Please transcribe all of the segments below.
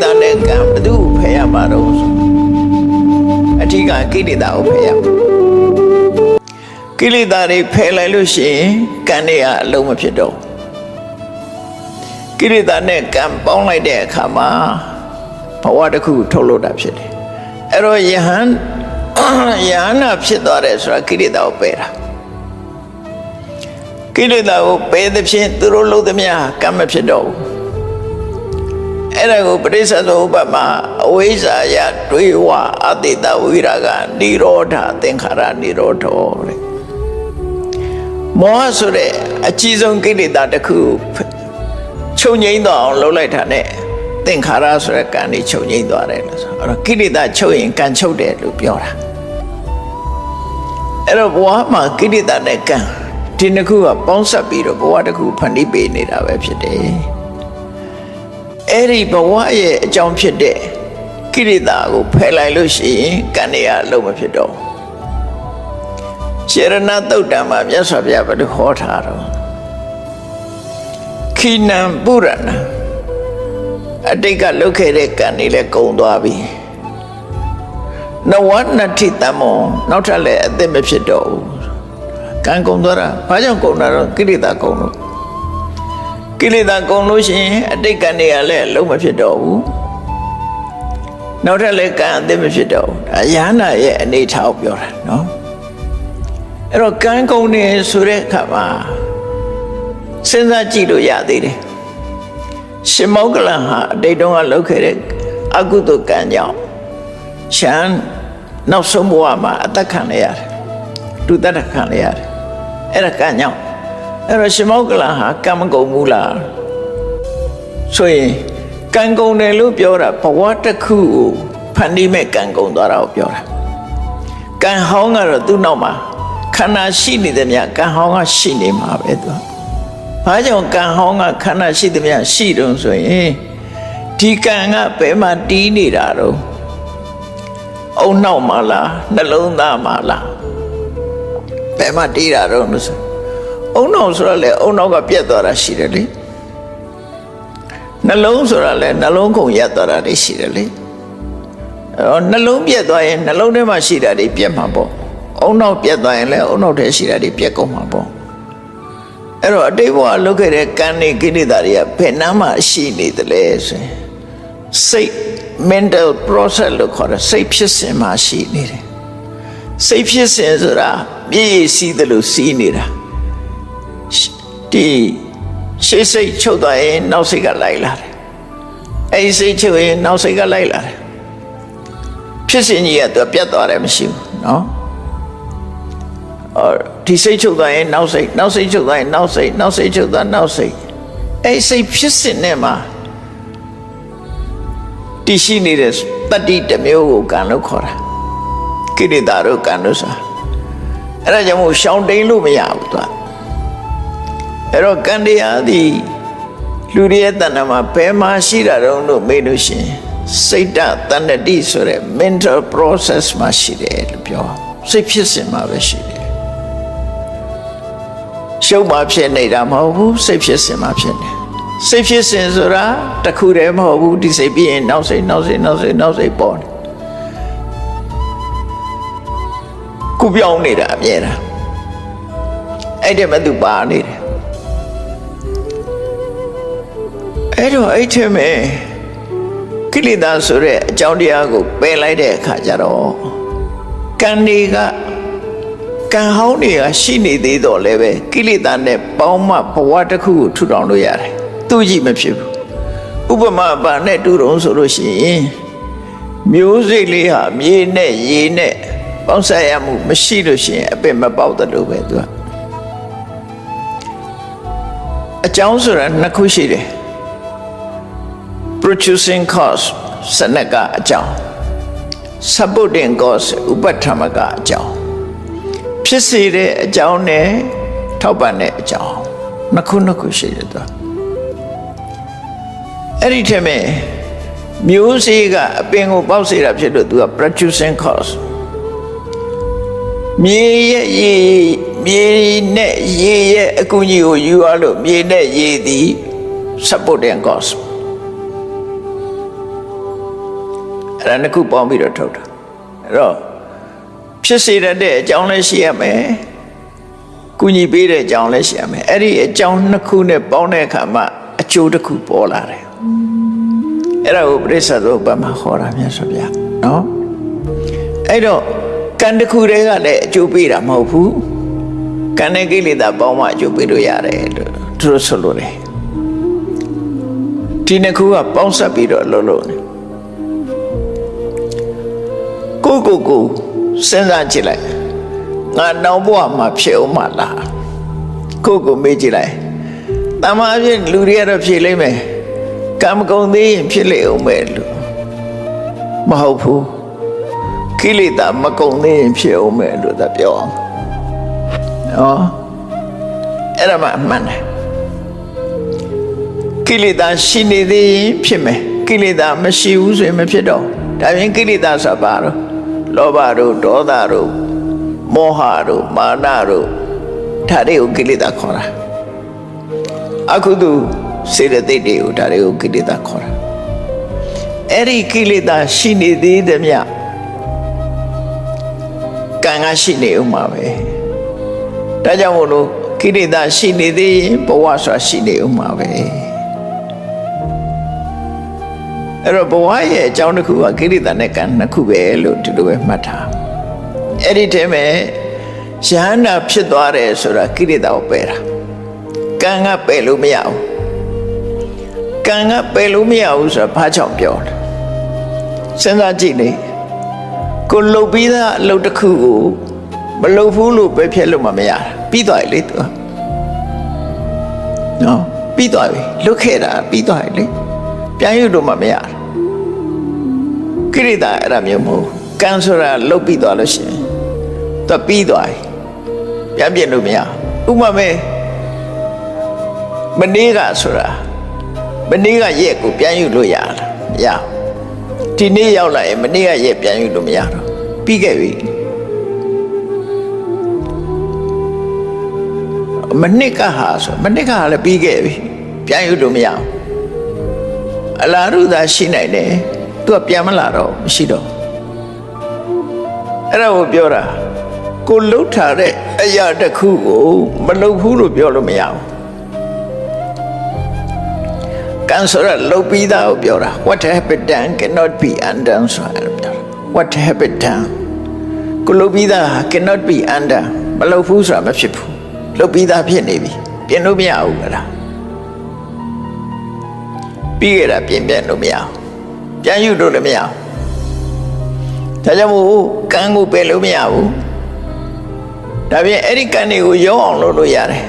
တာနဲ့ကံဘယ်သူ့ဖယ်ရမှာတော့အထီးကကိလေသာကိုဖယ်ရကိလေသာတွေဖယ်လိုက်လို့ရှိရင်ကံတွေကအလုံးမဖြစ်တော့ကိလေသာနဲ့ကံပေါင်းလိုက်တဲ့အခါမှာဘဝတစ်ခုထုတ်လို့တာဖြစ်တယ်အဲ့တော့ယဟန်နာဖြစ်သွားတယ်ဆိုတာကိလေသာကိုပယ်တာကိလေသာကိုပယ်သဖြင့်သူတို့လုံးသမျှကံမဖြစ်တော့ဘူးအဲ့ဒါကိုပရိစ္ဆေသမုပ္ပါဒ်မှာအဝိဇ္ဇာယတွေးဝအတိတဝိရာဂနိရောဓသင်္ခါရနိရောဓတဲ့မောဟဆိုတဲ့အကြီးဆုံးကိလေသာတစ်ခုချုပ်ငြိမ်းသွားအောင်လုပ်လိုက်တာနဲ့သင်္ခါရဆိုတဲ့ကံတွေချုပ်ငြိမ်းသွားတယ်လို့ဆိုအဲ့တော့ကိလေသာချုပ်ရင်ကံချုပ်တယ်လို့ပြောတာအဲ့တော့ဘဝမှာကိလေသာနဲ့ကံဒီနှစ်ခုကပေါင်းစပ်ပြီးတော့ဘဝတစ်ခုဖန်တီးပေးနေတာပဲဖြစ်တယ်အဲ့ဒီဘဝရဲ့အကြောင်းဖြစ်တဲ့ကိလေသာကိုဖယ်လိုက်လို့ရှိရင်ကံတွေကအလုံးမဖြစ်တော့ရှရဏသုတ်တံမှာမြတ်စွာဘုရားဘယ်လိုဟောထားတော့ခိနံပုရဏအတိတ်ကလုပ်ခဲ့တဲ့ကံတွေလည်းကုန်သွားပြီနဝနတိတမောနောက်ထပ်လည်းအသက်မဖြစ်တော့ဘူးကံကုန်သွားတာဘာကြောင့်ကုန်တာတော့ကိလေသာကုန်လို့ကိလေသာကုန်လို့ရှိရင်အတိတ်ကံတွေကလည်းလုံးမဖြစ်တော့ဘူးနောက်ထပ်လည်းကံအသက်မဖြစ်တော့ဘူးဒါယန္နာရဲ့အနေထားကိုပြောတာနော်အဲ့တော့ကံကုန်နေဆိုတဲ့အခါမှာစဉ်းစားကြည့်လို့ရသေးတယ်ရှင်မောဂလန်ဟာအတိတ်တုန်းကလုပ်ခဲ့တဲ့အကုသိုလ်ကံကြောင့်ရှမ်းနောက်ဆုံးဘဝမှာအသက်ခံရရတယ်လူသက်ခံရရတယ်အဲ့ဒါကံကြောင့်အဲ့တော့ရှင်မောဂလန်ဟာကံမကုန်ဘူးလားဆိုရင်ကံကုန်တယ်လို့ပြောတာဘဝတစ်ခုကိုဖန်တီးမဲ့ကံကုန်သွားတာကိုပြောတာကံဟောင်းကတော့သူ့နောက်မှာခန္ဓာရှိနေတဲ့မြတ်ကံဟောင်းကရှိနေမှာပဲသူဘာကြောင့်ကံဟောင်းကခန္ဓာရှိတဲ့မြတ်ရှိတုံးဆိုရင်ဒီကံကဘယ်မှာတီးနေတာတော့အုံနောက်မှာလားနှလုံးသားမှာလားဘယ်မှာတီးတာတော့လို့ဆိုအုံနောက်ဆိုတော့လေအုံနောက်ကပြက်သွားတာရှိတယ်လေနှလုံးဆိုတော့လေနှလုံးကုန်ရက်သွားတာတွေရှိတယ်လေနှလုံးပြက်သွားရင်နှလုံးထဲမှာရှိတာတွေပြက်မှာပေါ့အုံနောက်ပြက်သွားရင်လည်းအုံနောက်ထဲရှိတာတွေပြက်ကုန်မှာပေါ့အဲ့တော့အတိတ်ဘဝလုပ်ခဲ့တဲ့ကံတွေကိလေသာတွေကဘယ်နှမ်းမှရှိနေတယ်လဲဆိုရင်စိတ် mental process လို့ခေါ်တယ်စိတ်ဖြစ်စဉ်မှာရှိနေတယ်စိတ်ဖြစ်စဉ်ဆိုတာပြည့်ရည်စီးတယ်လို့စီးနေတာဒီရှေ့စိတ်ချုပ်သွားရင်နောက်စိတ်ကလိုက်လာတယ်အဲ့ဒီစိတ်ချုပ်ရင်နောက်စိတ်ကလိုက်လာတယ်ဖြစ်စဉ်ကြီးကသူပြတ်သွားတယ်မရှိဘူးနော်ဒီစိတ်ချုပ်သွားရင်နောက်စိတ်ချုပ်သွားရင်နောက်စိတ်ချုပ်သွားနောက်စိတ်အဲ့စိတ်ဖြစ်စဉ်နဲ့မှာတည်ရှိနေတဲ့တတ္တိတစ်မျိုးကိုကံလို့ခေါ်တာကိလေသာတို့ကံလို့ဆိုတာအဲ့ဒါကြောင့်မို့ရှောင်တိန်လို့မရဘူးသူအဲ့တော့ကံတရားသည်လူတွေရဲ့တဏ္ဍာမှာဘယ်မှာရှိတာတုံးလို့မေးလို့ရှိရင်စိတ်တတဏ္ဍတိဆိုတဲ့ mental process မှာရှိတယ်လို့ပြောစိတ်ဖြစ်စဉ်မှာပဲရှိတယ်ရှုပ်မှာဖြစ်နေတာမဟုတ်ဘူးစိတ်ဖြစ်စဉ်မှာဖြစ်နေစိတ်ဖြစ်စဉ်ဆိုတာတစ်ခုတည်းမဟုတ်ဘူးဒီစိတ်ပြီးရင်နောက်စိတ်ပေါ်တယ်ခုပြောင်းနေတာအမြဲတမ်းအဲ့ဒီမဲ့သူပါနေတယ်အဲ့တော့အဲ့ထဲမဲ့ကိလေသာဆိုတဲ့အကြောင်းတရားကိုပယ်လိုက်တဲ့အခါကျတော့ကံတွေကကံဟောင်းတွေကရှိနေသေးတော့လည်းပဲကိလေသာနဲ့ပေါင်းမှဘဝတစ်ခုကိုထူထောင်လို့ရတယ်သူကြည့်မဖြစ်ဘူးဥပမာပါနဲ့တူတုံးဆိုလို့ရှိရင်မျိုးစိတ်လေးဟာမြေနဲ့ရေနဲ့ပေါင်းဆက်ရမှုမရှိလို့ရှိရင်အပင်မပေါက်တယ်လို့ပဲသူကအကြောင်းဆိုတာနှစ်ခုရှိတယ် producing cause စနကအကြောင်း supporting cause ဥပထမကအကြောင်းဖြစ်စေတဲ့အကြောင်းနဲ့ထောက်ပံ့တဲ့အကြောင်းနှစ်ခုရှိတယ်သူအဲ့ဒီထဲမှာမျိုးစေ့ကအပင်ကိုပေါက်စေတာဖြစ်လို့သူက producing cause မြေနဲ့ရေရဲ့အကူအညီကိုယူရလို့မြေနဲ့ရေသည် supporting cause အဲ့ဒါနှစ်ခုပေါင်းပြီးတော့ထုတ်တာအဲ့တော့ဖြစ်စေတဲ့အကြောင်းလည်းရှိရမယ်ကုညီပေးတဲ့အကြောင်းလည်းရှိရမယ်အဲ့ဒီအကြောင်းနှစ်ခုနဲ့ပေါင်းတဲ့အခါမှာအကျိုးတစ်ခုပေါ်လာတယ်အဲ့ဒါကိုပရိစ္ဆေသမုပ္ပါမှာဟောတာမြတ်စွာဘုရားနော်အဲ့တော့ကံတစ်ခုတည်းကလည်းအကျိုးပေးတာမဟုတ်ဘူးကံနဲ့ကိလေသာပေါင်းမှအကျိုးပေးလို့ရတယ်လို့သူတို့ဆိုလို့တယ်ဒီနှစ်ခုကပေါင်းစပ်ပြီးတော့လို့ကိုစဉ်းစားကြည့်လိုက်ငါနောက်ဘဝမှာဖြစ်အောင်မလားကိုမေးကြည့်လိုက်တမန်အဖြစ်လူတွေကတော့ဖြစ်လိမ့်မယ်ကံမကုန်သေးရင်ဖြစ်လိမ့်အောင်ပဲလို့မဟုတ်ဘူးကိလေသာမကုန်သေးရင်ဖြစ်အောင်ပဲလို့သာပြောအောင်နော်အဲ့ဒါမှအမှန်တယ်ကိလေသာရှိနေသေးရင်ဖြစ်မယ်ကိလေသာမရှိဘူးဆိုရင်မဖြစ်တော့ဒါပြင်ကိလေသာဆိုပါတော့လောဘတို့ဒေါသတို့မောဟတို့မာနတို့ဒါတွေကိုကိလေသာခေါ်တာအခုသူစေတသိက်တွေကိုဒါတွေကိုကိလေသာခေါ်တာအဲ့ဒီကိလေသာရှိနေသေးတယ်မြတ်ကံကရှိနေဦးမှာပဲဒါကြောင့်မို့လို့ကိလေသာရှိနေသေးရင်ဘဝဆိုတာရှိနေဦးမှာပဲအဲ့တော့ဘဝရဲ့အကြောင်းတစ်ခုကကိလေသာနဲ့ကံနှစ်ခုပဲလို့ဒီလိုပဲမှတ်ထားအဲ့ဒီတည်းမဲ့ယဟန္တာဖြစ်သွားတယ်ဆိုတာကိလေသာကိုပယ်တာကံကပယ်လို့မရဘူးကံကပယ်လို့မရဘူးဆိုတာဘာကြောင့်ပြောလဲစဉ်းစားကြည့်လေကိုလှုပ်ပြီးသားအလုပ်တစ်ခုကိုမလှုပ်ဘူးလို့ပဲဖြစ်လို့မရတာပြီးသွားပြီလေသူနော်ပြီးသွားပြီလွတ်ခဲ့တာပြီးသွားပြီလေပြန်ယူလို့မရတာကိရိတာအဲ့ဒါမျိုးမဟုတ်ကံဆိုတာလှုပ်ပြီးသွားလို့ရှိရင်သူပြီးသွားပြီပြန်ပြင်လို့မရဥပမာမနေ့ကဆိုတာမနေ့ကရက်ကိုပြန်ယူလို့ရလားမရဒီနေ့ရောက်လာရင်မနေ့ကရက်ပြန်ယူလို့မရတော့ပြီးခဲ့ပြီမနေ့ကဟာဆိုမနေ့ကလည်းပြီးခဲ့ပြီပြန်ယူလို့မရဘူးအလားတူသာရှိနိုင်တယ်သူကပြန်မလာတော့မရှိတော့အဲ့ဒါကိုပြောတာကိုလှုပ်ထားတဲ့အရာတစ်ခုကိုမလှုပ်ဘူးလို့ပြောလို့မရဘူးကံဆိုတာလှုပ်ပြီးသားကိုပြောတာ what have done cannot be undone ဆိုတာပြောတာ what have done ကိုလှုပ်ပြီးသား cannot be undone မလှုပ်ဘူးဆိုတာမဖြစ်ဘူးလှုပ်ပြီးသားဖြစ်နေပြီပြင်လို့မရဘူးလားပြီးခဲ့တာပြင်လို့မရဘူးပြန်ယူလို့လည်းမရဘူးဒါကြောင့်မို့ကံကိုပယ်လို့မရဘူးဒါပြင်အဲ့ဒီကံတွေကိုရောအောင်လုပ်လို့ရတယ်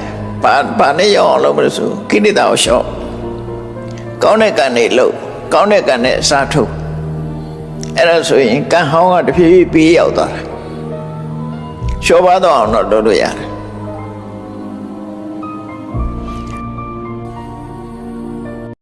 ဘာနဲ့ရောအောင်လုပ်မလို့ဆိုကိလေသာကိုရှော့ကောင်းတဲ့ကံတွေလုပ်ကောင်းတဲ့ကံနဲ့အစားထိုးအဲ့ဒါဆိုရင်ကံဟောင်းကတဖြည်းဖြည်းပြေးရောက်သွားတာရှော့ပါတော့အောင်တော့လုပ်လို့ရတယ်